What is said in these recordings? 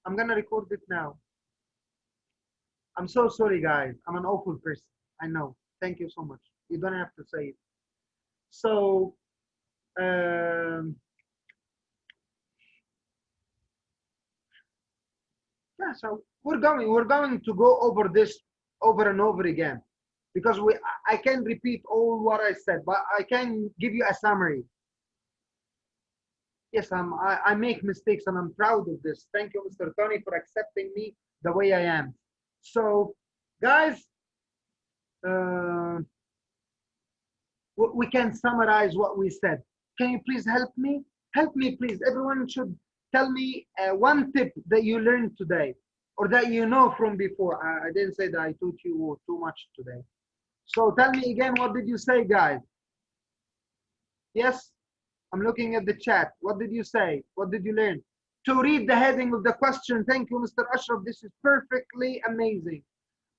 I'm gonna record it now. I'm so sorry, guys. I'm an awful person. I know. Thank you so much. You don't have to say it. So, um, yeah. So we're going to go over this over and over again, because I can repeat all what I said, but I can give you a summary. Yes, I make mistakes and I'm proud of this. Thank you, Mr. Tony, for accepting me the way I am. So, guys, uh, we can summarize what we said. Can you please help me? Help me, please. Everyone should tell me one tip that you learned today or that you know from before. I didn't say that I taught you too much today. So tell me again, what did you say, guys? Yes? I'm looking at the chat. What did you say? What did you learn? To read the heading of the question. Thank you, Mr. Ashraf. This is perfectly amazing.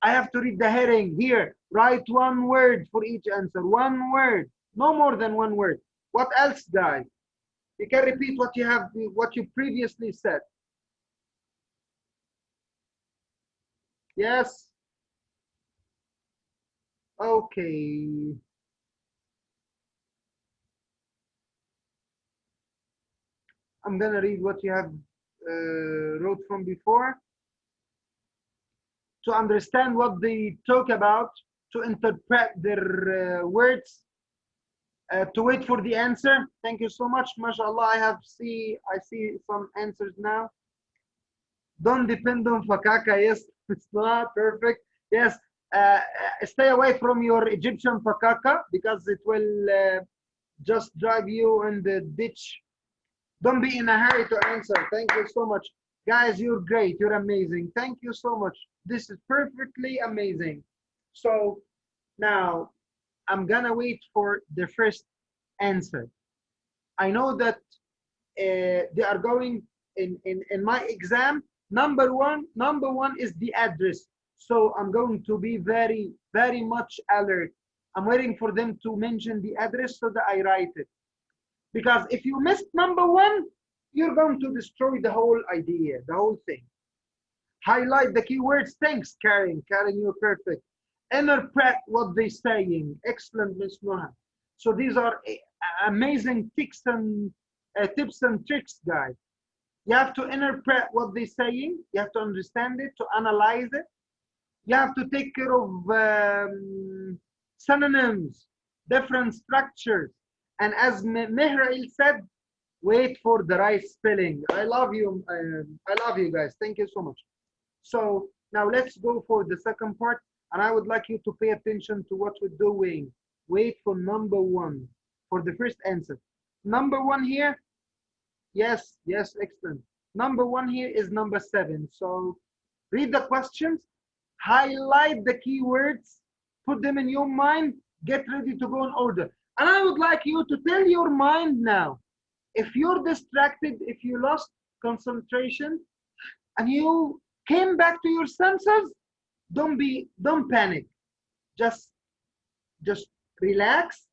I have to read the heading here. Write one word for each answer. One word. No more than one word. What else, guys? You can repeat what you previously said. Yes? Okay. I'm gonna read what you have wrote from before. To understand what they talk about, to interpret their words, to wait for the answer. Thank you so much, mashallah. I see some answers now. Don't depend on fakaka. Yes, it's not perfect. Yes, stay away from your Egyptian fakaka because it will just drive you in the ditch. Don't be in a hurry to answer. Thank you so much. Guys, you're great. You're amazing. Thank you so much. This is perfectly amazing. So now I'm gonna wait for the first answer. I know that they are going in my exam. Number one is the address. So I'm going to be very, very much alert. I'm waiting for them to mention the address so that I write it. Because if you missed number one, you're going to destroy the whole idea, the whole thing. Highlight the keywords. Thanks, Karen. Karen, you're perfect. Interpret what they're saying. Excellent, Miss Noha. So these are amazing tips and tricks, guys. You have to interpret what they're saying. You have to understand it, to analyze it. You have to take care of synonyms, different structures. And as Mihrail said, wait for the right spelling. I love you. I love you guys. Thank you so much. So now let's go for the second part. And I would like you to pay attention to what we're doing. Wait for number one for the first answer. Number one here. Yes, yes, excellent. Number one here is number 7. So read the questions, highlight the keywords, put them in your mind, get ready to go in order. And I would like you to tell your mind now, if you're distracted, if you lost concentration, and you came back to your senses, don't panic. Just relax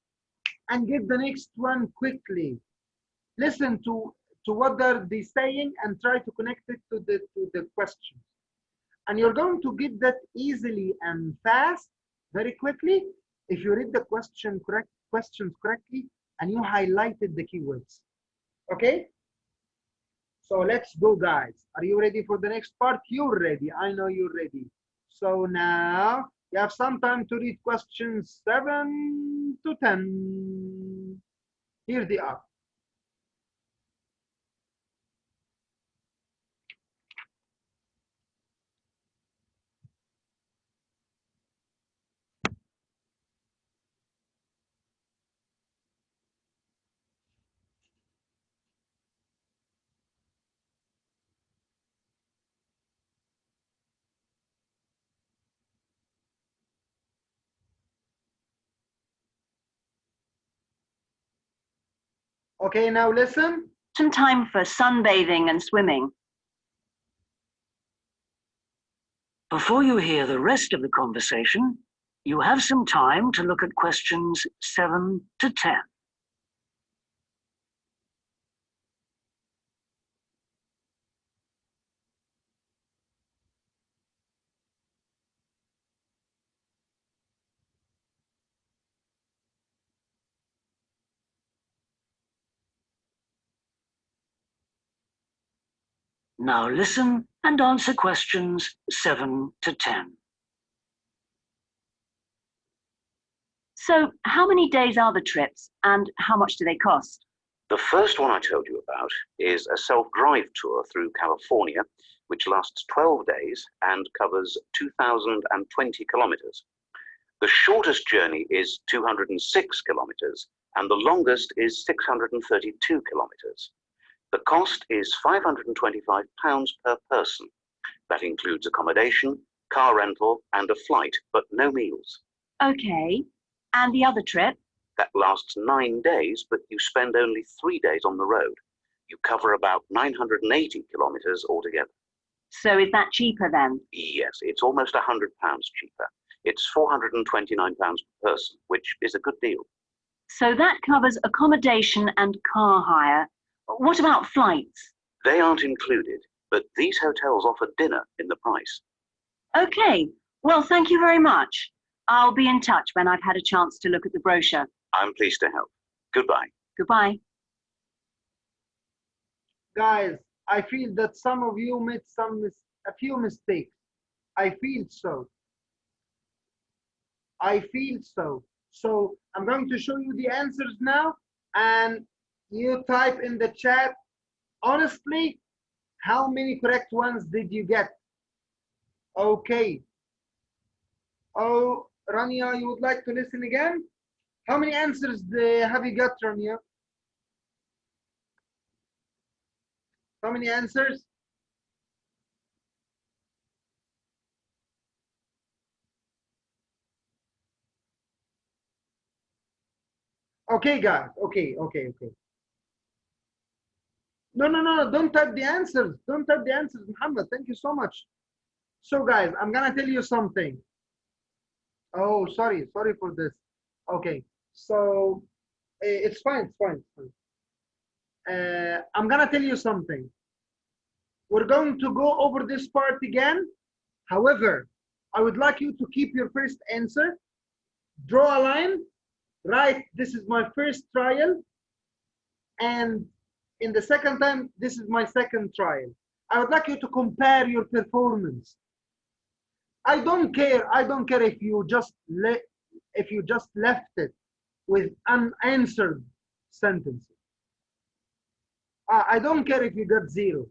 and get the next one quickly. Listen to what are they saying and try to connect it to the questions. And you're going to get that easily and fast, very quickly, if you read the questions correctly and you highlighted the keywords. Okay? So let's go, guys. Are you ready for the next part? You're ready. I know you're ready. So now you have some time to read questions 7 to 10. Here they are. Okay, now listen. Some time for sunbathing and swimming. Before you hear the rest of the conversation, you have some time to look at questions 7 to 10. Now listen and answer questions 7 to 10. So, how many days are the trips and how much do they cost? The first one I told you about is a self-drive tour through California, which lasts 12 days and covers 2,020 kilometers. The shortest journey is 206 kilometers, and the longest is 632 kilometers. The cost is £525 per person. That includes accommodation, car rental, and a flight, but no meals. Okay. And the other trip? That lasts 9 days, but you spend only 3 days on the road. You cover about 980 kilometers altogether. So is that cheaper then? Yes, it's almost £100 cheaper. It's £429 per person, which is a good deal. So that covers accommodation and car hire. What about flights? They aren't included, but these hotels offer dinner in the price. Okay. Well, thank you very much. I'll be in touch when I've had a chance to look at the brochure. I'm pleased to help. Goodbye. Goodbye. Guys, I feel that some of you made a few mistakes. I feel so. So I'm going to show you the answers now, and you type in the chat, honestly, how many correct ones did you get? Okay. Oh, Rania, you would like to listen again? How many answers have you got, Rania? How many answers? Okay, guys. Okay. No. Don't type the answers. Don't type the answers, Muhammad. Thank you so much. So, guys, I'm gonna tell you something. Oh, sorry for this. Okay, so it's fine. I'm gonna tell you something. We're going to go over this part again. However, I would like you to keep your first answer, draw a line, write, this is my first trial, and in the second time, this is my second trial. I would like you to compare your performance. I don't care if you just left it with unanswered sentences. I don't care if you got 0,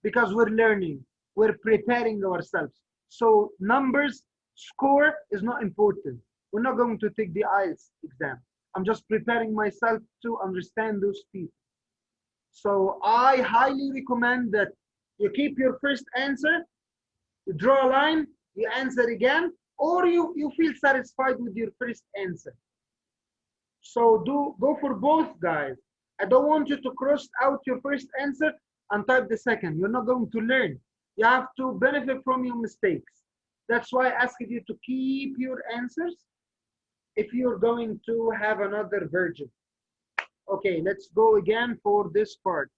because we're learning, we're preparing ourselves. So numbers, score is not important. We're not going to take the IELTS exam. I'm just preparing myself to understand those people. So I highly recommend that you keep your first answer, you draw a line, you answer again, or you feel satisfied with your first answer. So go for both, guys. I don't want you to cross out your first answer and type the second. You're not going to learn. You have to benefit from your mistakes. That's why I asked you to keep your answers if you're going to have another version. Okay, let's go again for this part.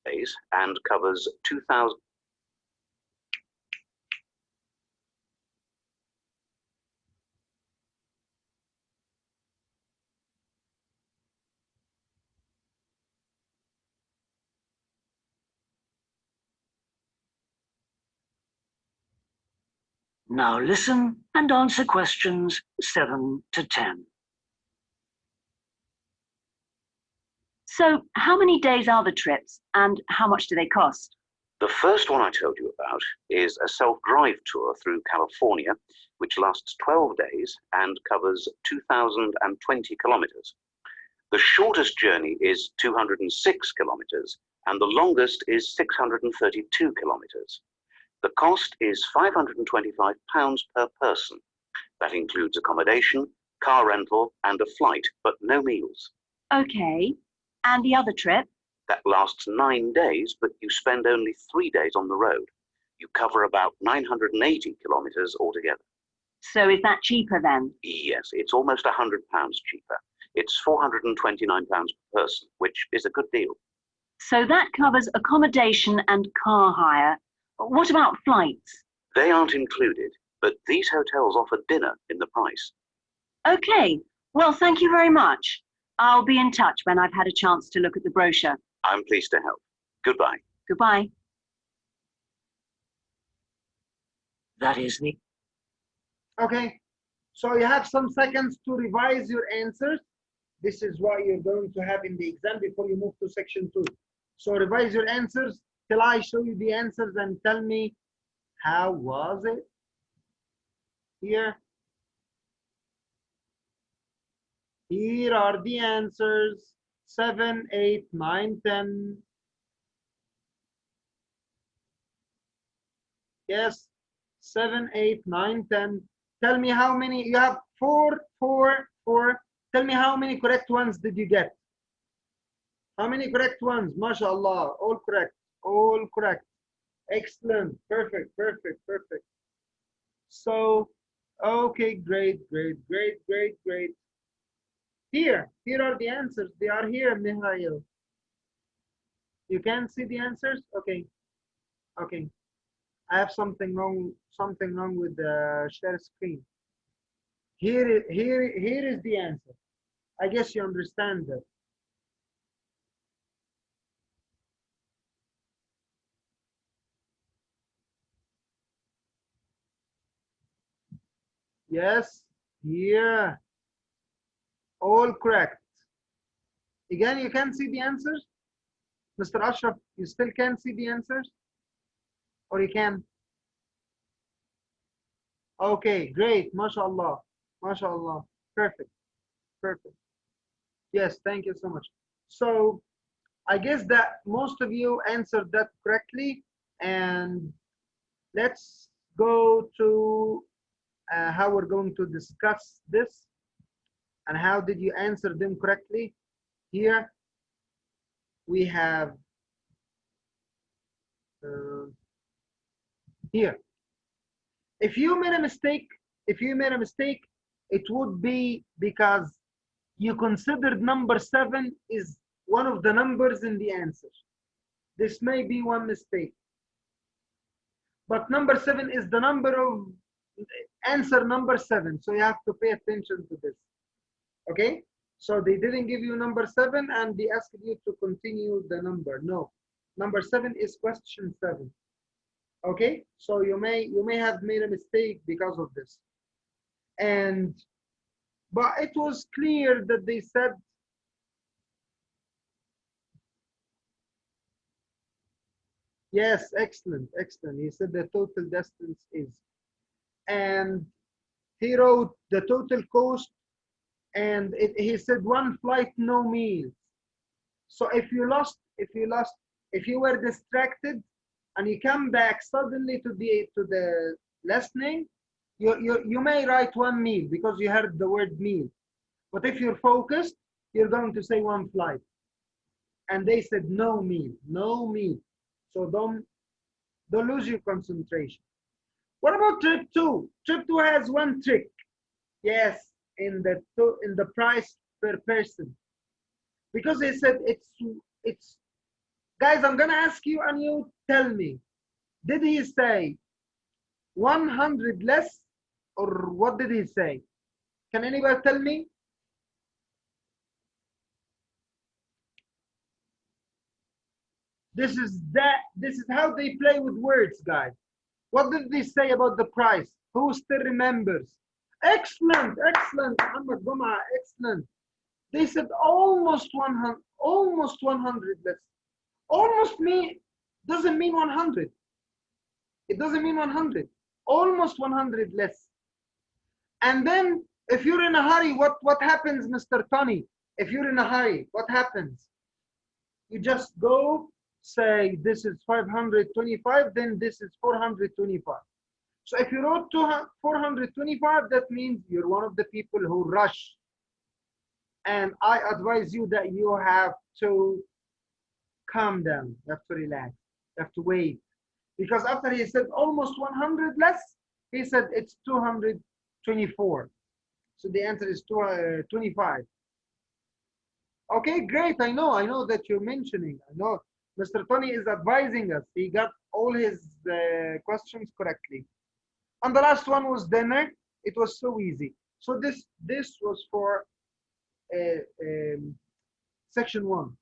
Days and covers 2,000. Now listen and answer questions 7 to 10. So, how many days are the trips and how much do they cost? The first one I told you about is a self-drive tour through California, which lasts 12 days and covers 2,020 kilometers. The shortest journey is 206 kilometers, and the longest is 632 kilometers. The cost is £525 per person. That includes accommodation, car rental, and a flight, but no meals. Okay. And the other trip? That lasts 9 days, but you spend only 3 days on the road. You cover about 980 kilometers altogether. So is that cheaper then? Yes, it's almost £100 cheaper. It's £429 per person, which is a good deal. So that covers accommodation and car hire. What about flights? They aren't included, but these hotels offer dinner in the price. Okay. Well, thank you very much. I'll be in touch when I've had a chance to look at the brochure. I'm pleased to help. Goodbye. Goodbye. That is the Okay, so you have some seconds to revise your answers. This is what you're going to have in the exam before you move to section 2. So revise your answers till I show you the answers and tell me how was it here. Here are the answers: 7, 8, 9, 10. Yes, 7, 8, 9, 10. Tell me how many. You have 4, 4, 4. Tell me how many correct ones did you get? How many correct ones? MashaAllah, all correct, all correct. Excellent, perfect, perfect, perfect. So, okay, great, great, great, great, great. Here are the answers. They are here, Mihail. You can see the answers? Okay, okay. I have something wrong with the share screen. Here is the answer. I guess you understand that. Yes, here. All correct. Again, you can see the answers? Mr. Ashraf, you still can't see the answers? Or you can? Okay, great. MashaAllah. MashaAllah. Perfect. Perfect. Yes, thank you so much. So I guess that most of you answered that correctly. And let's go to how we're going to discuss this and how did you answer them correctly. Here we have here. If you made a mistake, it would be because you considered number 7 is one of the numbers in the answer. This may be one mistake. But number 7 is the number of answer number 7. So you have to pay attention to this. Okay? So they didn't give you number 7 and they asked you to continue the number. No. Number 7 is question 7. Okay? So you may have made a mistake because of this. But it was clear that they said yes, excellent, excellent. He said the total distance is. And he wrote the total cost, and he said one flight, no meals. So if you were distracted and you come back suddenly to the listening, you may write one meal because you heard the word meal. But if you're focused, you're going to say one flight. And they said no meal, no meal. So don't lose your concentration. What about trip 2? Trip 2 has one trick. Yes, in the price per person. Because they said it's guys, I'm gonna ask you and you tell me. Did he say 100 less or what did he say? Can anybody tell me? This is how they play with words, guys. What did they say about the price? Who still remembers? Excellent, excellent, Muhammad Goma, excellent. They said almost 100 less. Almost doesn't mean 100. It doesn't mean 100. Almost 100 less. And then if you're in a hurry, what happens, Mr. Tony? If you're in a hurry, what happens? You just go say this is 525, then this is 425. So if you wrote 425, that means you're one of the people who rush. And I advise you that you have to calm down. You have to relax. You have to wait. Because after he said almost 100 less, he said it's 224. So the answer is 25. Okay, great. I know that you're mentioning. I know Mr. Tony is advising us. He got all his questions correctly. And the last one was dinner. It was so easy. So this was for section 1.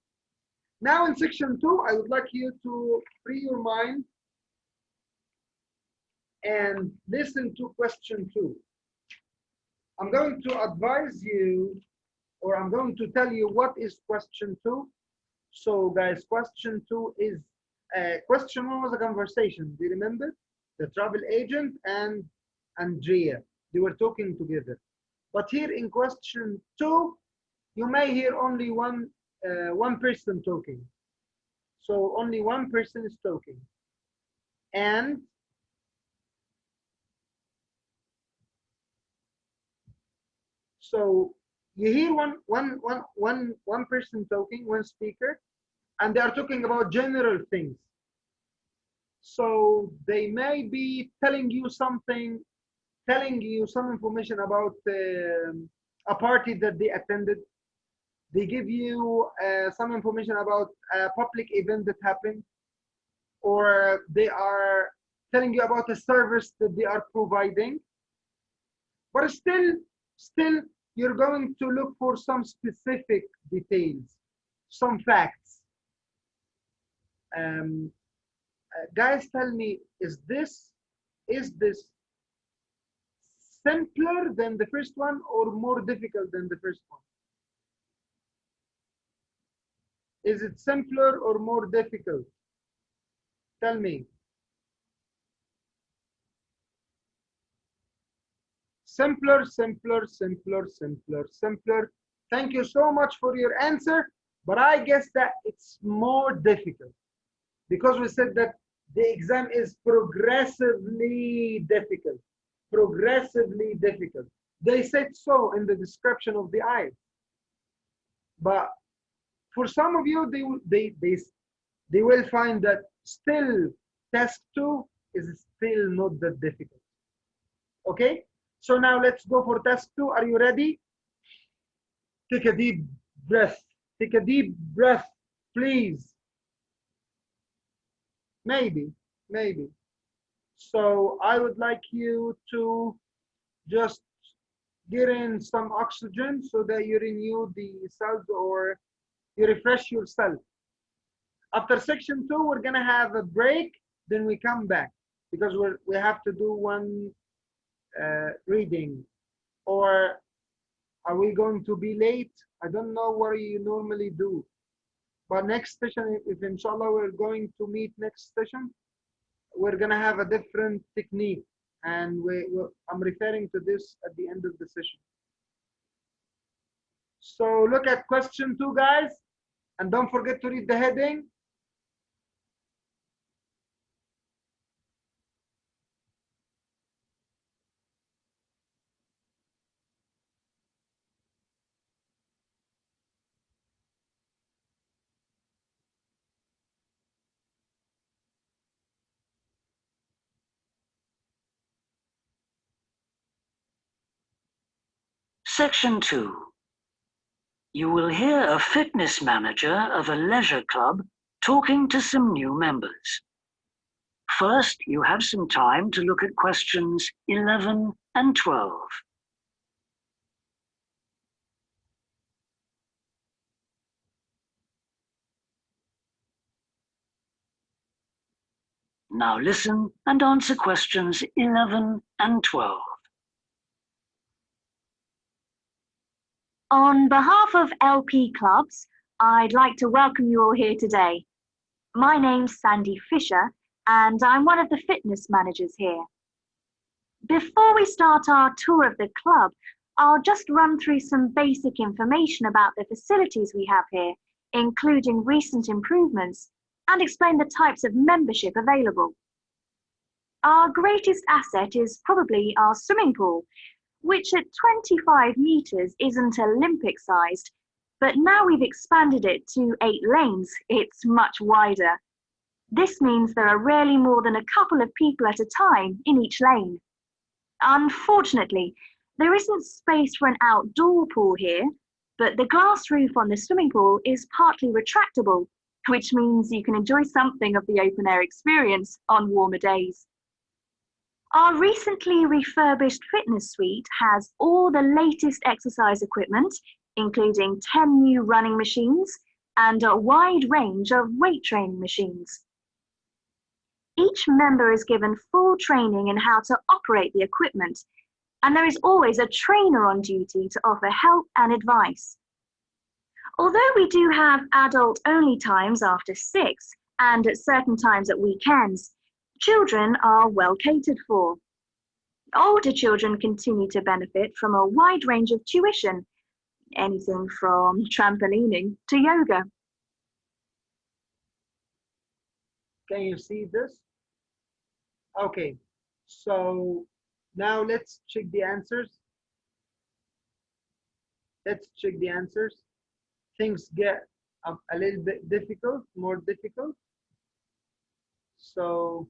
Now in section 2, I would like you to free your mind and listen to question 2. I'm going to advise you, or I'm going to tell you what is question 2. So guys, question 2 is, question 1 was a conversation. Do you remember? The travel agent and Andrea, they were talking together. But here in question 2, you may hear only one person talking. So only one person is talking. And so you hear one person talking, one speaker, and they are talking about general things. So they may be telling you something, telling you some information about a party that they attended. They give you some information about a public event that happened, or they are telling you about a service that they are providing. But still, you're going to look for some specific details, some facts. Guys, tell me, is this simpler than the first one or more difficult than the first one? Is it simpler or more difficult? Tell me. Simpler, simpler, simpler, simpler, simpler. Thank you so much for your answer, but I guess that it's more difficult because we said that the exam is progressively difficult. Progressively difficult. They said so in the description of the Ielts. But for some of you, they will find that still task 2 is still not that difficult. Okay? So now let's go for task 2. Are you ready? Take a deep breath. Take a deep breath, please. Maybe. So I would like you to just get in some oxygen so that you renew the cells or you refresh yourself. After section 2, we're gonna have a break, then we come back because we have to do one reading. Or are we going to be late? I don't know what you normally do. But next session, if inshallah we're going to meet next session, we're gonna have a different technique, and I'm referring to this at the end of the session. So look at question 2, guys, and don't forget to read the heading. Section 2. You will hear a fitness manager of a leisure club talking to some new members. First, you have some time to look at questions 11 and 12. Now listen and answer questions 11 and 12. On behalf of LP Clubs, I'd like to welcome you all here today. My name's Sandy Fisher, and I'm one of the fitness managers here. Before we start our tour of the club, I'll just run through some basic information about the facilities we have here, including recent improvements, and explain the types of membership available. Our greatest asset is probably our swimming pool, which at 25 meters isn't Olympic-sized, but now we've expanded it to 8 lanes, it's much wider. This means there are rarely more than a couple of people at a time in each lane. Unfortunately, there isn't space for an outdoor pool here, but the glass roof on the swimming pool is partly retractable, which means you can enjoy something of the open-air experience on warmer days. Our recently refurbished fitness suite has all the latest exercise equipment, including 10 new running machines and a wide range of weight training machines. Each member is given full training in how to operate the equipment, and there is always a trainer on duty to offer help and advice. Although we do have adult-only times after 6 and at certain times at weekends, children are well catered for. Older children continue to benefit from a wide range of tuition, anything from trampolining to yoga. Can you see this? Okay, so now let's check the answers. Let's check the answers. Things get a little bit difficult, more difficult. So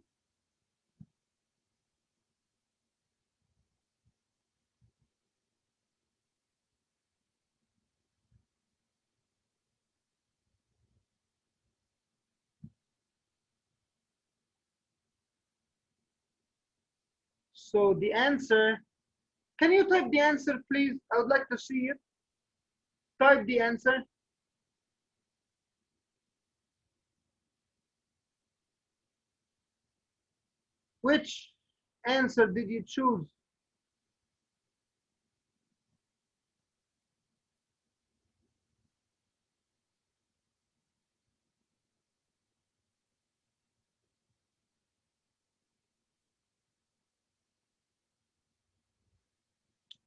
the answer, can you type the answer, please? I would like to see it. Type the answer. Which answer did you choose?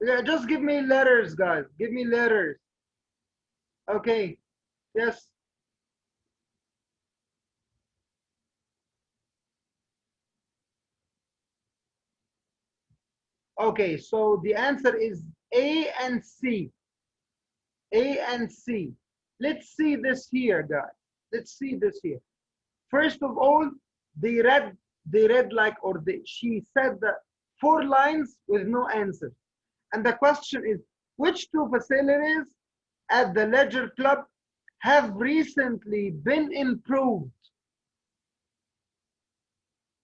Yeah, just give me letters, guys. Give me letters. Okay. Yes. Okay, so the answer is A and C. A and C. Let's see this here, guys. Let's see this here. First of all, they read like, or she said that 4 lines with no answer. And the question is, which 2 facilities at the Leisure Club have recently been improved?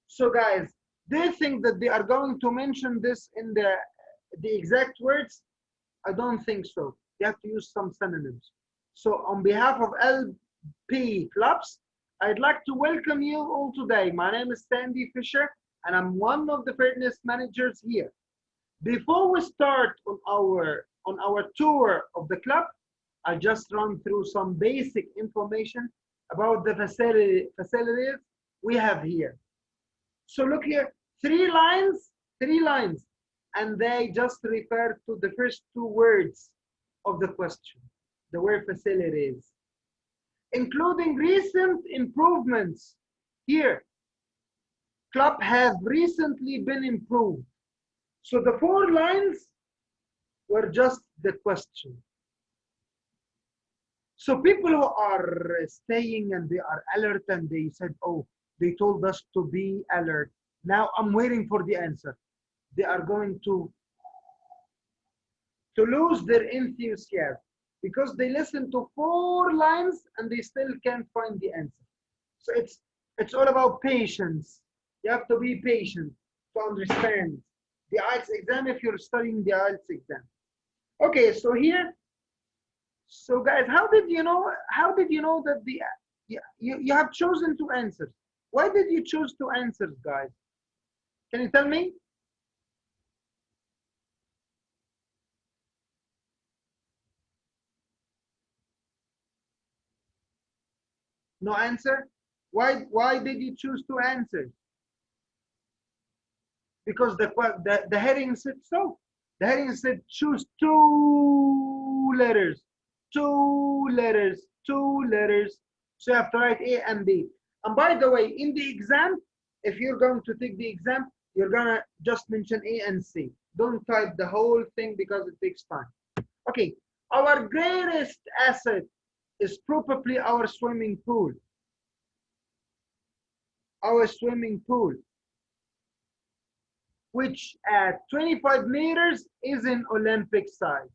So guys, do you think that they are going to mention this in the exact words? I don't think so. You have to use some synonyms. So on behalf of LP Clubs, I'd like to welcome you all today. My name is Sandy Fisher, and I'm one of the fitness managers here. Before we start on our tour of the club, I'll just run through some basic information about the facilities we have here. So look here, 3 lines, and they just refer to the first 2 words of the question, the word facilities, including recent improvements. Here, club have recently been improved. So the 4 lines were just the question. So people who are staying and they are alert and they said, oh, they told us to be alert. Now I'm waiting for the answer. They are going to lose their enthusiasm because they listen to 4 lines and they still can't find the answer. So it's all about patience. You have to be patient to understand the Ielts exam if you're studying the Ielts exam. Okay, so here, so guys, how did you know that you have chosen 2 answers? Why did you choose 2 answers, guys? Can you tell me? No answer? Why did you choose 2 answers? Because the heading said so. The heading said choose 2 letters. 2 letters. 2 letters. So you have to write A and B. And by the way, in the exam, if you're going to take the exam, you're gonna just mention A and C. Don't type the whole thing because it takes time. Okay, our greatest asset is probably our swimming pool. Our swimming pool, which at 25 meters is in Olympic size.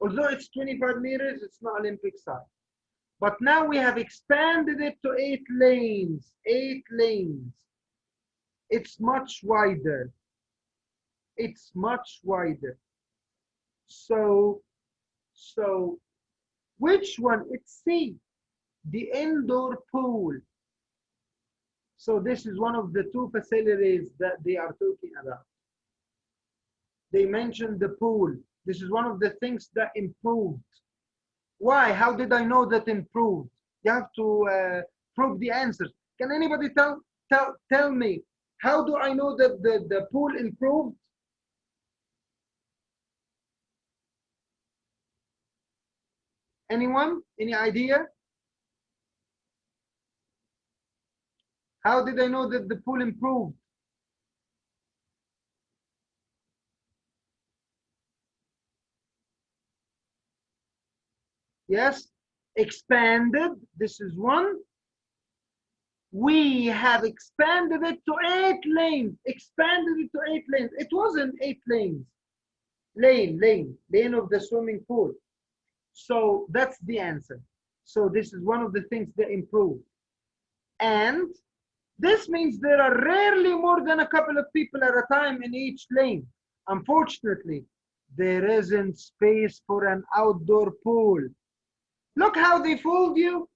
Although it's 25 meters, it's not Olympic size. But now we have expanded it to 8 lanes. 8 lanes. It's much wider. It's much wider. So Which one? It's C, the indoor pool. So this is one of the two facilities that they are talking about. They mentioned the pool. This is one of the things that improved. Why? How did I know that improved? You have to prove the answers. Can anybody tell me, how do I know that the pool improved? Anyone? Any idea? How did I know that the pool improved? Yes, expanded. This is one. We have expanded it to 8 lanes. Expanded it to 8 lanes. It wasn't 8 lanes. Lane of the swimming pool. So that's the answer. So this is one of the things that improved. And this means there are rarely more than a couple of people at a time in each lane. Unfortunately, there isn't space for an outdoor pool. Look how they fooled you.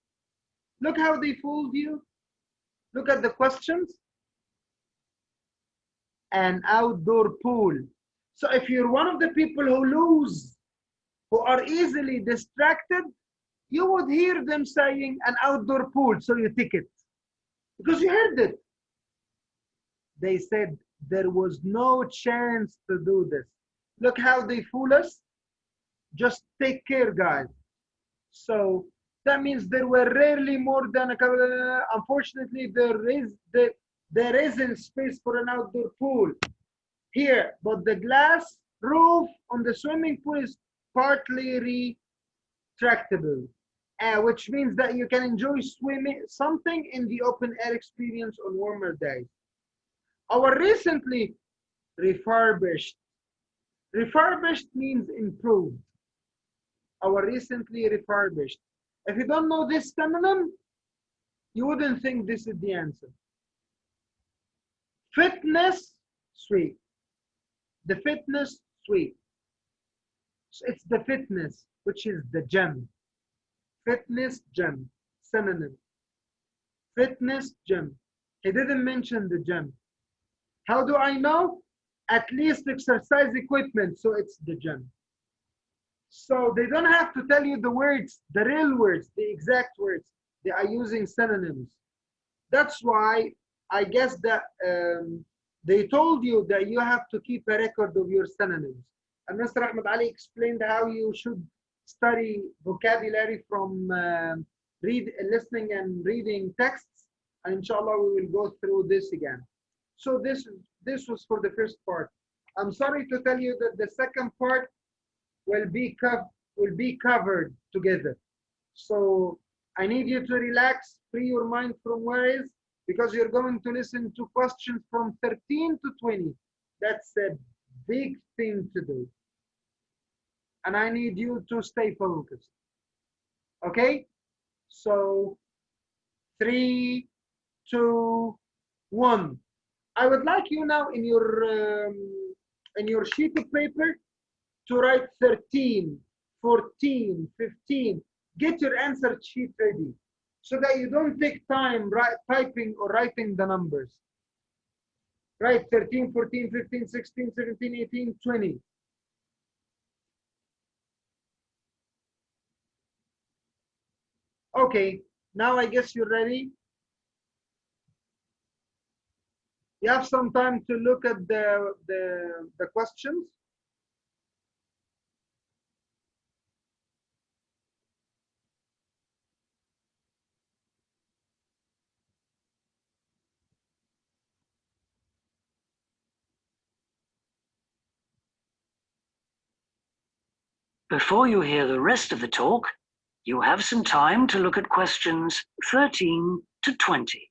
Look how they fooled you. Look at the questions. An outdoor pool. So if you're one of the people who lose, who are easily distracted, you would hear them saying an outdoor pool, so you tick it. Because you heard it. They said there was no chance to do this. Look how they fool us. Just take care, guys. So that means there were rarely more than a couple. Unfortunately, there isn't space for an outdoor pool here, but the glass roof on the swimming pool is partly retractable, which means that you can enjoy swimming something in the open air experience on warmer days. Our recently refurbished. Refurbished means improved. Our recently refurbished. If you don't know this synonym, you wouldn't think this is the answer. Fitness suite. The fitness suite. So it's the fitness, which is the gym. Fitness gym. Synonym. Fitness gym. He didn't mention the gym. How do I know? At least exercise equipment, so it's the gym. So they don't have to tell you the words, the real words, the exact words. They are using synonyms. That's why I guess that they told you that you have to keep a record of your synonyms. And Mr. Ahmed Ali explained how you should study vocabulary from listening and reading texts. And inshallah, we will go through this again. So this was for the first part. I'm sorry to tell you that the second part will be covered together. So I need you to relax, free your mind from worries, because you're going to listen to questions from 13 to 20. That's a big thing to do. And I need you to stay focused. Okay? So 3, 2, 1. I would like you now in your sheet of paper to write 13, 14, 15. Get your answer sheet ready so that you don't take time typing or writing the numbers. Write 13, 14, 15, 16, 17, 18, 20. Okay, now I guess you're ready. You have some time to look at the questions. Before you hear the rest of the talk, you have some time to look at questions 13 to 20.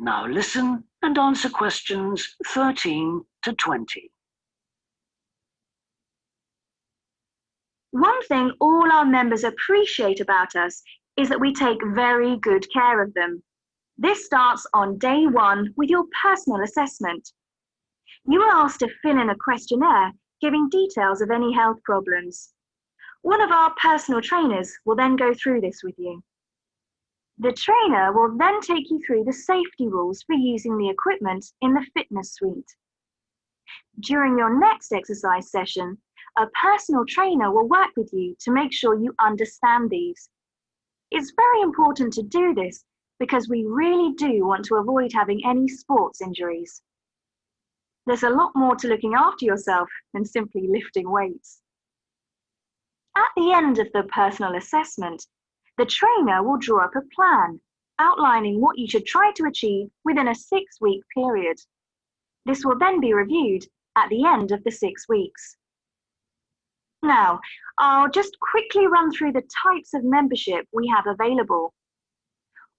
Now listen and answer questions 13 to 20. One thing all our members appreciate about us is that we take very good care of them. This starts on day 1 with your personal assessment. You are asked to fill in a questionnaire giving details of any health problems. One of our personal trainers will then go through this with you. The trainer will then take you through the safety rules for using the equipment in the fitness suite. During your next exercise session, a personal trainer will work with you to make sure you understand these. It's very important to do this because we really do want to avoid having any sports injuries. There's a lot more to looking after yourself than simply lifting weights. At the end of the personal assessment, the trainer will draw up a plan outlining what you should try to achieve within a 6-week period. This will then be reviewed at the end of the 6 weeks. Now, I'll just quickly run through the types of membership we have available.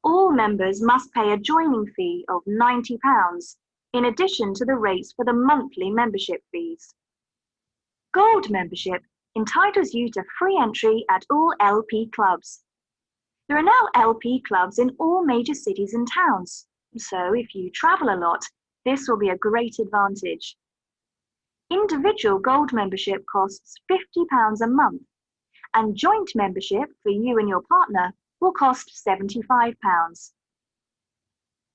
All members must pay a joining fee of £90 in addition to the rates for the monthly membership fees. Gold membership entitles you to free entry at all LP clubs. There are now LP clubs in all major cities and towns, so if you travel a lot, this will be a great advantage. Individual gold membership costs £50 a month, and joint membership for you and your partner will cost £75.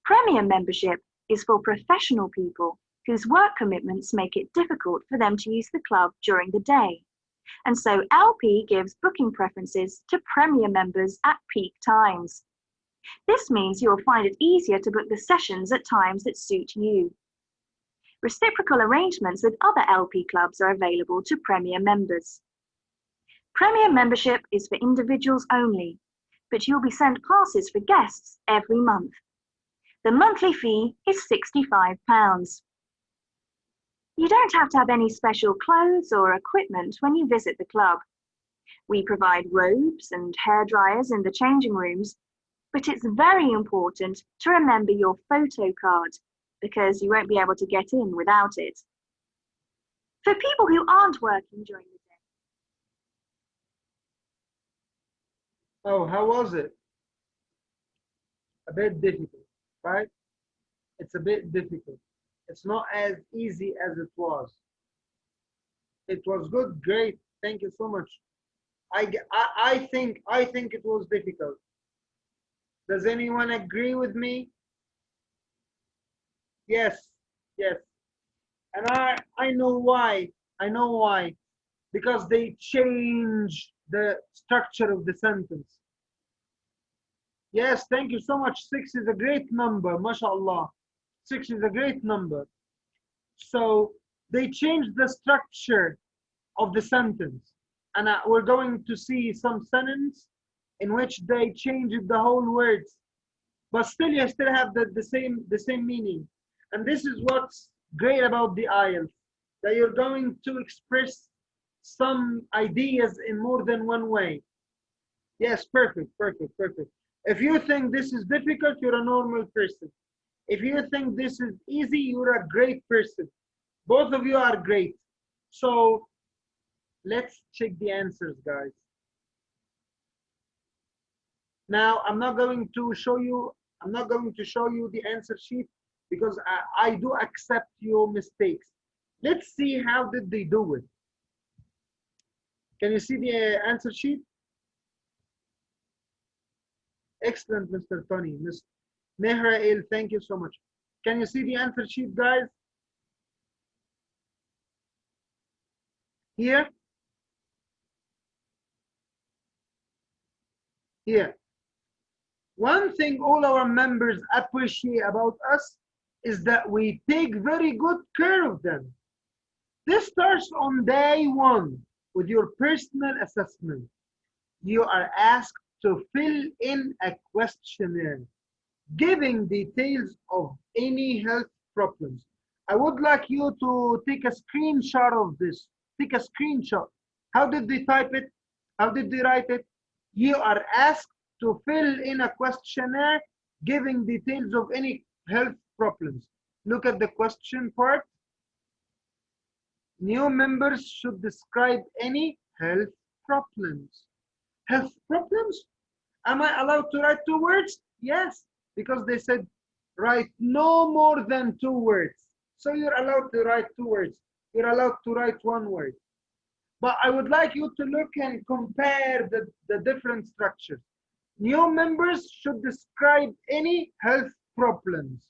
Premium membership is for professional people whose work commitments make it difficult for them to use the club during the day, and so LP gives booking preferences to Premier members at peak times. This means you'll find it easier to book the sessions at times that suit you. Reciprocal arrangements with other LP clubs are available to Premier members. Premier membership is for individuals only, but you'll be sent passes for guests every month. The monthly fee is £65. You don't have to have any special clothes or equipment when you visit the club. We provide robes and hair dryers in the changing rooms, but it's very important to remember your photo card because you won't be able to get in without it. For people who aren't working during the day. Oh, how was it? A bit difficult, right? It's a bit difficult. It's not as easy as it was. It was good, great. Thank you so much. I think it was difficult. Does anyone agree with me? Yes, yes. And I know why. I know why. Because they changed the structure of the sentence. Yes, thank you so much. 6 is a great number, mashallah. 6 is a great number. So they changed the structure of the sentence. And we're going to see some sentence in which they changed the whole words. But still, you still have the same meaning. And this is what's great about the Ielts, that you're going to express some ideas in more than one way. Yes, perfect, perfect, perfect. If you think this is difficult, you're a normal person. If you think this is easy, you're a great person. Both of you are great. So let's check the answers, guys. Now, I'm not going to show you the answer sheet because I do accept your mistakes. Let's see how did they do it. Can you see the answer sheet? Excellent, Mr. Tony. Ms. Mehrael, thank you so much. Can you see the answer sheet, guys? Here? Here. One thing all our members appreciate about us is that we take very good care of them. This starts on day 1 with your personal assessment. You are asked to fill in a questionnaire giving details of any health problems. I would like you to take a screenshot of this. Take a screenshot. How did they type it? How did they write it? You are asked to fill in a questionnaire giving details of any health problems. Look at the question part. New members should describe any health problems. Health problems? Am I allowed to write 2 words? Yes, because they said write no more than 2 words. So you're allowed to write 2 words. You're allowed to write 1 word. But I would like you to look and compare the different structures. New members should describe any health problems.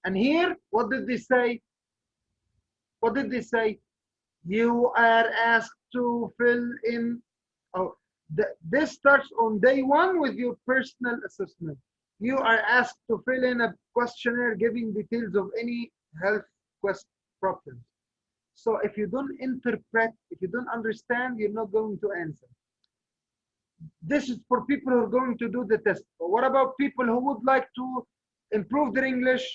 And here, what did they say? What did they say? You are asked to fill in. Oh, this starts on day 1 with your personal assessment. You are asked to fill in a questionnaire giving details of any health problems. So if you don't interpret, if you don't understand, you're not going to answer. This is for people who are going to do the test. But what about people who would like to improve their English?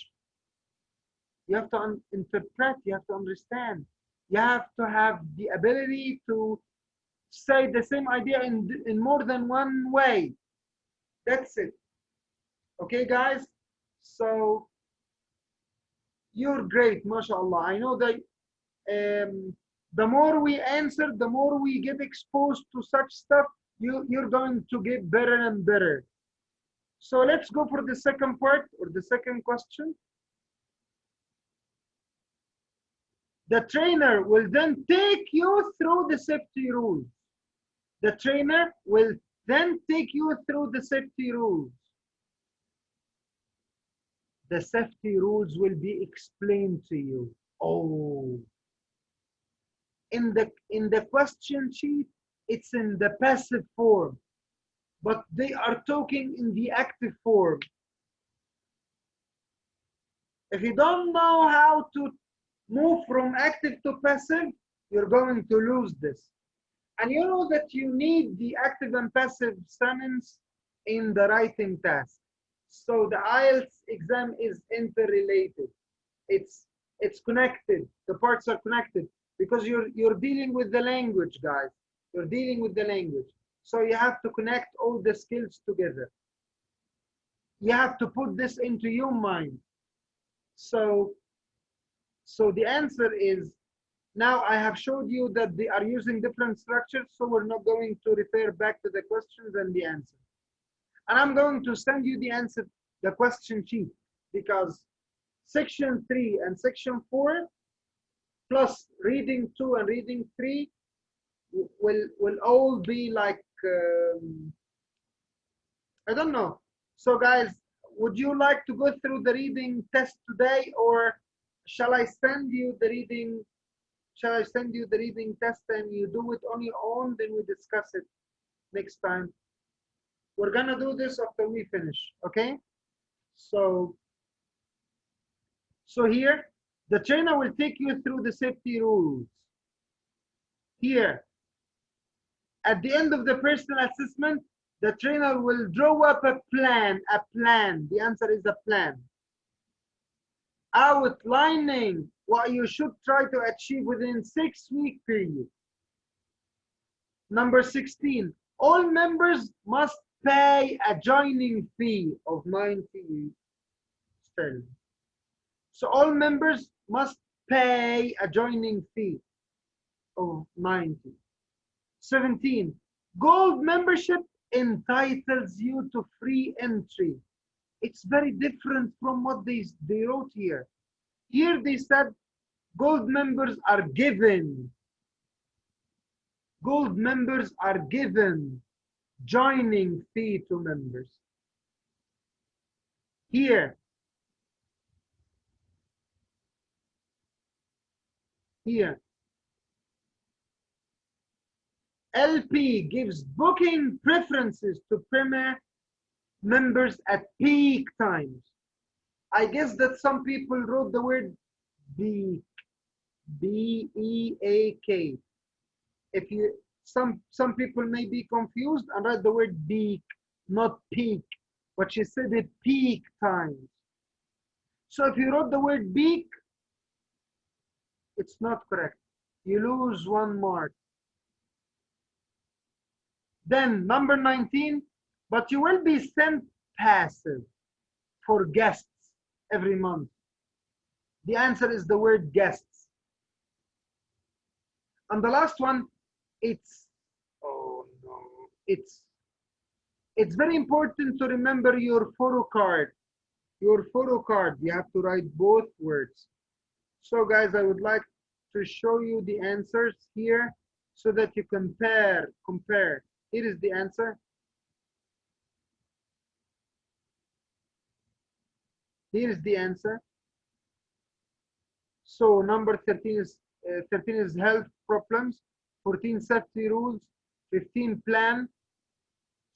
You have to interpret, you have to understand. You have to have the ability to say the same idea in more than one way. That's it. Okay, guys? So, you're great, mashallah. I know that the more we answer, the more we get exposed to such stuff, you're going to get better and better. So let's go for the second part or the second question. The trainer will then take you through the safety rules. The trainer will then take you through the safety rules. The safety rules will be explained to you. Oh. In the question sheet, it's in the passive form, but they are talking in the active form. If you don't know how to move from active to passive, you're going to lose this. And you know that you need the active and passive sentence in the writing task. So the Ielts exam is interrelated. It's connected. The parts are connected because you're dealing with the language, guys. You're dealing with the language. So you have to connect all the skills together. You have to put this into your mind. So the answer is, now I have showed you that they are using different structures, so we're not going to refer back to the questions and the answer. And I'm going to send you the answer, the question sheet, because section 3 and section 4 plus reading 2 and reading 3 will all be like, I don't know. So guys, would you like to go through the reading test today, or shall I send you the reading? Shall I send you the reading test and you do it on your own, then we discuss it next time? We're gonna do this after we finish, okay? So here, the trainer will take you through the safety rules. Here, at the end of the personal assessment, the trainer will draw up a plan. The answer is a plan. Outlining what you should try to achieve within 6-week period. Number 16, all members must pay a joining fee of 90 sterling. So all members must pay a joining fee of 90. 17, gold membership entitles you to free entry. It's very different from what they wrote here. Here they said gold members are given. Gold members are given joining fee to members. Here, LP gives booking preferences to Premier members at peak times. I guess that some people wrote the word beak, B-E-A-K. If you some people may be confused and write the word beak, not peak, but she said it peak times. So if you wrote the word beak, it's not correct. You lose 1 mark. Then number 19, but you will be sent passive for guests every month? The answer is the word guests. And the last one, it's, oh no, it's very important to remember your photo card. Your photo card, you have to write both words. So guys, I would like to show you the answers here so that you compare. Here is the answer. Here is the answer. So number 13 is health problems, 14 safety rules, 15 plan,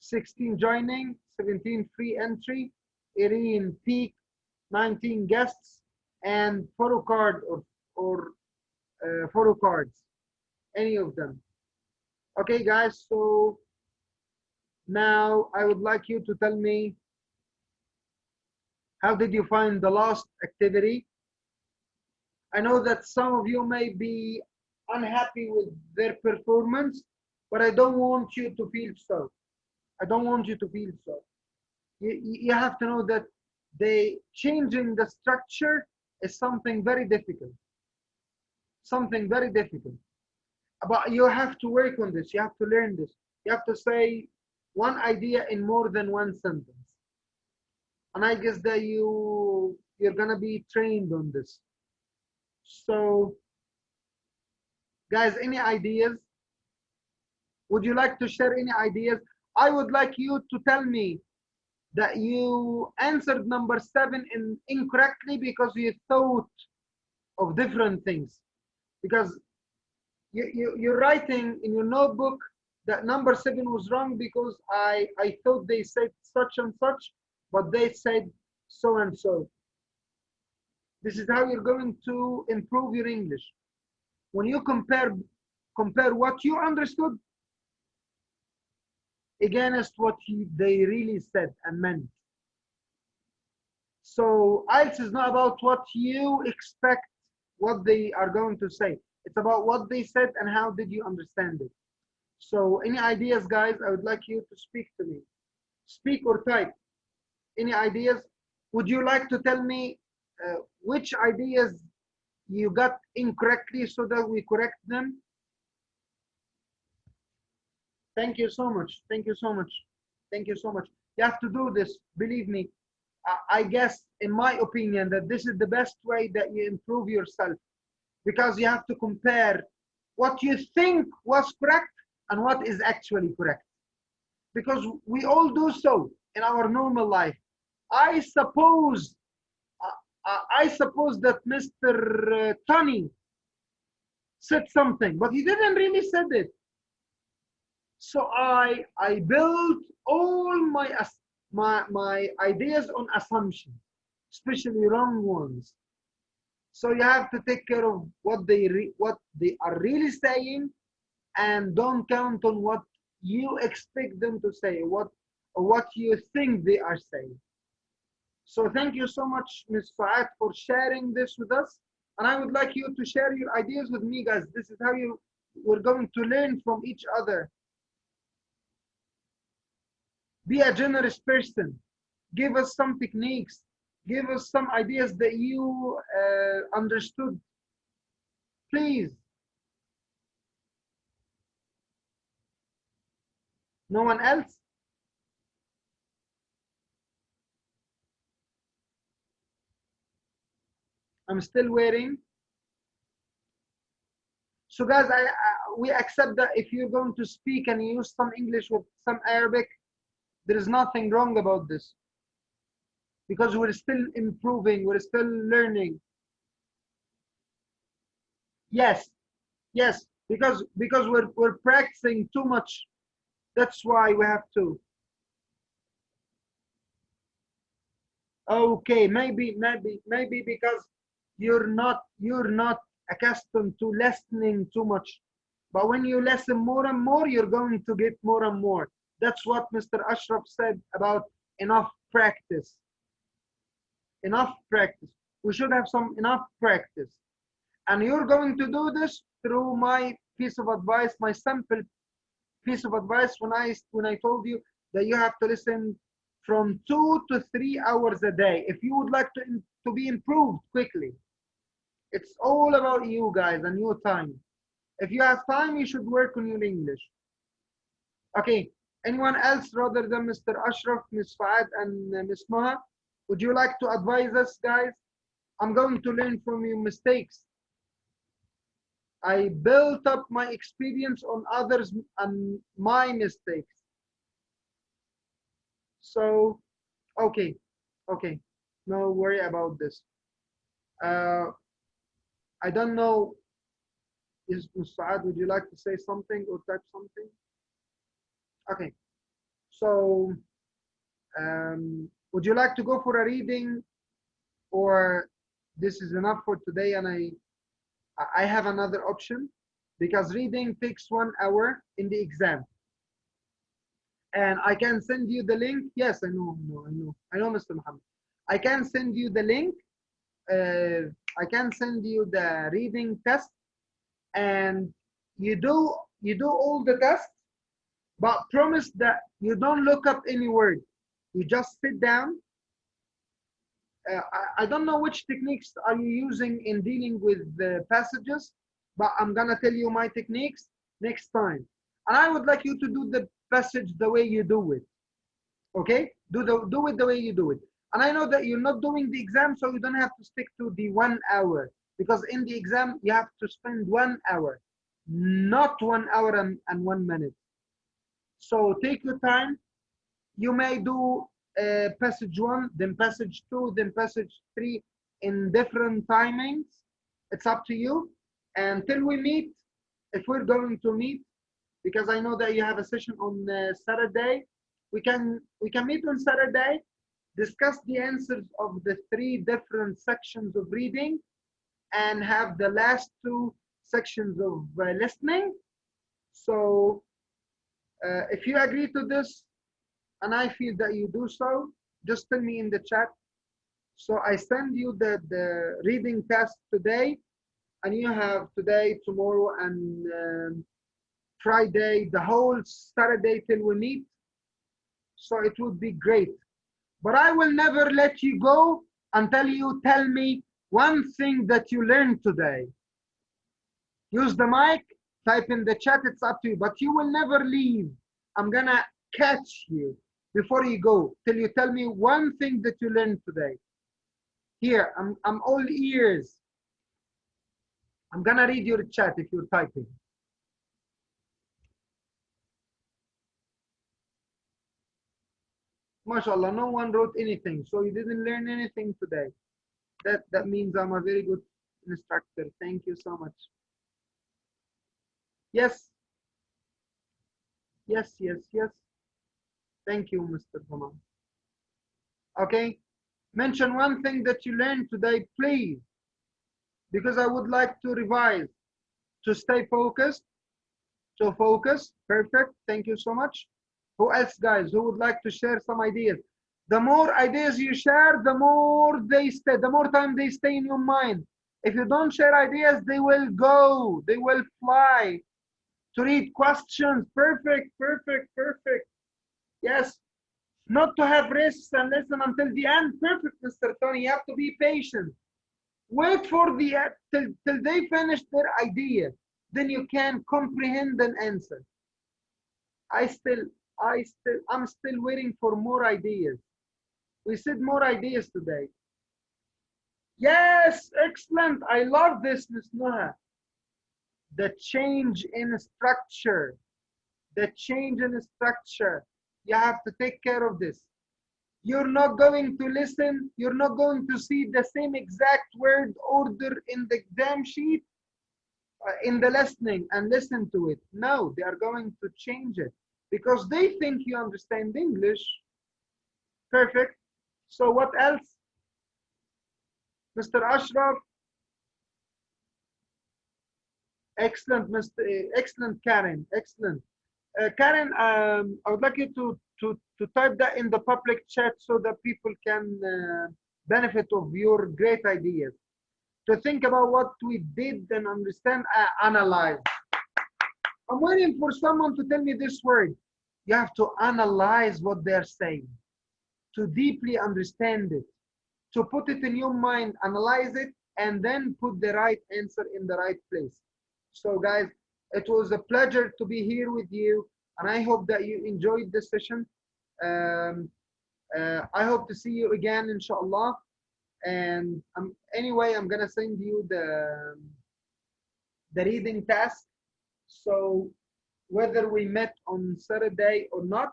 16 joining, 17 free entry, 18 peak, 19 guests, and photo card or photo cards, any of them. Okay guys, so now I would like you to tell me, how did you find the last activity? I know that some of you may be unhappy with their performance, but I don't want you to feel so. I don't want you to feel so. You have to know that changing the structure is something very difficult. Something very difficult. But you have to work on this. You have to learn this. You have to say one idea in more than one sentence. And I guess that you're gonna be trained on this. So, guys, any ideas? Would you like to share any ideas? I would like you to tell me that you answered number 7 incorrectly because you thought of different things. Because you're writing in your notebook that number 7 was wrong because I thought they said such and such, but they said so and so. This is how you're going to improve your English. When you compare what you understood against what they really said and meant. So Ielts is not about what you expect, what they are going to say. It's about what they said and how did you understand it. So any ideas, guys? I would like you to speak to me. Speak or type. Any ideas? Would you like to tell me which ideas you got incorrectly so that we correct them? Thank you so much. Thank you so much. Thank you so much. You have to do this. Believe me. I guess, in my opinion, that this is the best way that you improve yourself, because you have to compare what you think was correct and what is actually correct. Because we all do so in our normal life. I suppose that Mr. Tony said something, but he didn't really said it. So I built all my ideas on assumptions, especially wrong ones. So you have to take care of what they are really saying, and don't count on what you expect them to say, what you think they are saying. So thank you so much, Ms. Saad, for sharing this with us. And I would like you to share your ideas with me, guys. This is how we're going to learn from each other. Be a generous person. Give us some techniques. Give us some ideas that you understood. Please. No one else? I'm still waiting. So guys, we accept that if you're going to speak and use some English with some Arabic, there is nothing wrong about this, because we're still improving, we're still learning. Yes, because we're practicing too much. That's why we have to. Okay, maybe because you're not accustomed to listening too much. But when you listen more and more, you're going to get more and more. That's what Mr. Ashraf said about enough practice. Enough practice. We should have some enough practice. And you're going to do this through my piece of advice, my simple piece of advice when I told you that you have to listen from 2 to 3 hours a day. If you would like to be improved quickly. It's all about you guys and your time. If you have time, you should work on your English. Okay, anyone else rather than Mr. Ashraf, Ms. Faad, and Ms. Noha? Would you like to advise us, guys? I'm going to learn from your mistakes. I built up my experience on others and my mistakes. So, okay, no worry about this. I don't know, is Saad, would you like to say something or type something? Okay, so would you like to go for a reading, or this is enough for today and I have another option, because reading takes 1 hour in the exam. And I can send you the link. Yes, I know, Mr. Muhammad. I can send you the link. I can send you the reading test, and you do all the tests, but promise that you don't look up any word. You just sit down. I don't know which techniques are you using in dealing with the passages, but I'm gonna tell you my techniques next time. And I would like you to do the passage the way you do it. Okay? Do it the way you do it. And I know that you're not doing the exam, so you don't have to stick to the 1 hour, because in the exam you have to spend 1 hour, not 1 hour and 1 minute. So take your time. You may do passage 1, then passage 2, then passage 3 in different timings. It's up to you. Until we meet, if we're going to meet, because I know that you have a session on Saturday, we can meet on Saturday, discuss the answers of the 3 different sections of reading, and have the last 2 sections of listening. So if you agree to this, and I feel that you do so, just tell me in the chat. So I send you the reading test today, and you have today, tomorrow, and Friday, the whole Saturday till we meet. So it would be great. But I will never let you go until you tell me one thing that you learned today. Use the mic, type in the chat, it's up to you, but you will never leave. I'm gonna catch you before you go till you tell me one thing that you learned today. Here, I'm all ears. I'm gonna read your chat if you're typing. MashaAllah, no one wrote anything, so you didn't learn anything today. That means I'm a very good instructor. Thank you so much. Yes. Thank you, Mr. Haman. Okay, mention one thing that you learned today, please, because I would like to revise, to stay focused, to focus. Perfect, thank you so much. Who else, guys, who would like to share some ideas? The more ideas you share, the more they stay, the more time they stay in your mind. If you don't share ideas, they will go, they will fly. To read questions, perfect. Yes, not to have risks and listen until the end, perfect, Mr. Tony. You have to be patient. Wait for the till they finish their idea, then you can comprehend and answer. I'm still waiting for more ideas. We said more ideas today. Yes, excellent. I love this, Ms. Noha. The change in structure. The change in structure. You have to take care of this. You're not going to listen. You're not going to see the same exact word order in the exam sheet in the listening and listen to it. No, they are going to change it because they think you understand English. Perfect. So what else? Mr. Ashraf. Excellent, excellent, Karen. Excellent. Karen, I would like you to type that in the public chat so that people can benefit of your great ideas. To think about what we did and understand, analyze. I'm waiting for someone to tell me this word. You have to analyze what they're saying, to deeply understand it, to put it in your mind, analyze it, and then put the right answer in the right place. So guys, it was a pleasure to be here with you, and I hope that you enjoyed this session. I hope to see you again, inshallah. And anyway, I'm gonna send you the reading task. So whether we met on Saturday or not,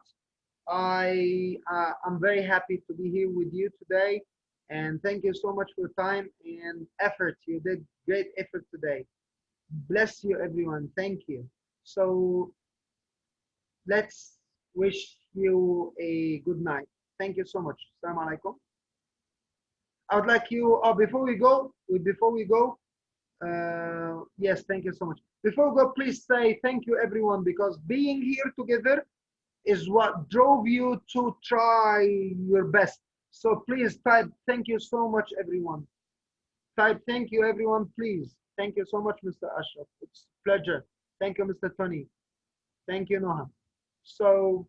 I'm very happy to be here with you today, and thank you so much for your time and effort. You did great effort today. Bless you, everyone. Thank you. So let's wish you a good night. Thank you so much. Assalamu alaikum. I would like you. Oh, before we go, yes, thank you so much. Before we go, please say thank you, everyone, because being here together is what drove you to try your best. So please type thank you so much, everyone. Type thank you, everyone, please. Thank you so much, Mr. Ashraf. It's a pleasure. Thank you, Mr. Tony. Thank you, Noha. So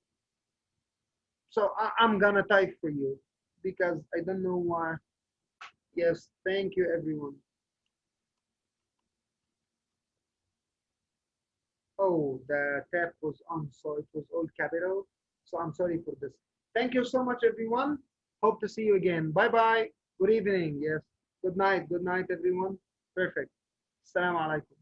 I'm gonna type for you because I don't know why. Yes, thank you, everyone. Oh, the tab was on, so it was all capital. So I'm sorry for this. Thank you so much, everyone. Hope to see you again. Bye-bye. Good evening. Yes. Good night. Good night, everyone. Perfect. Assalamu alaikum.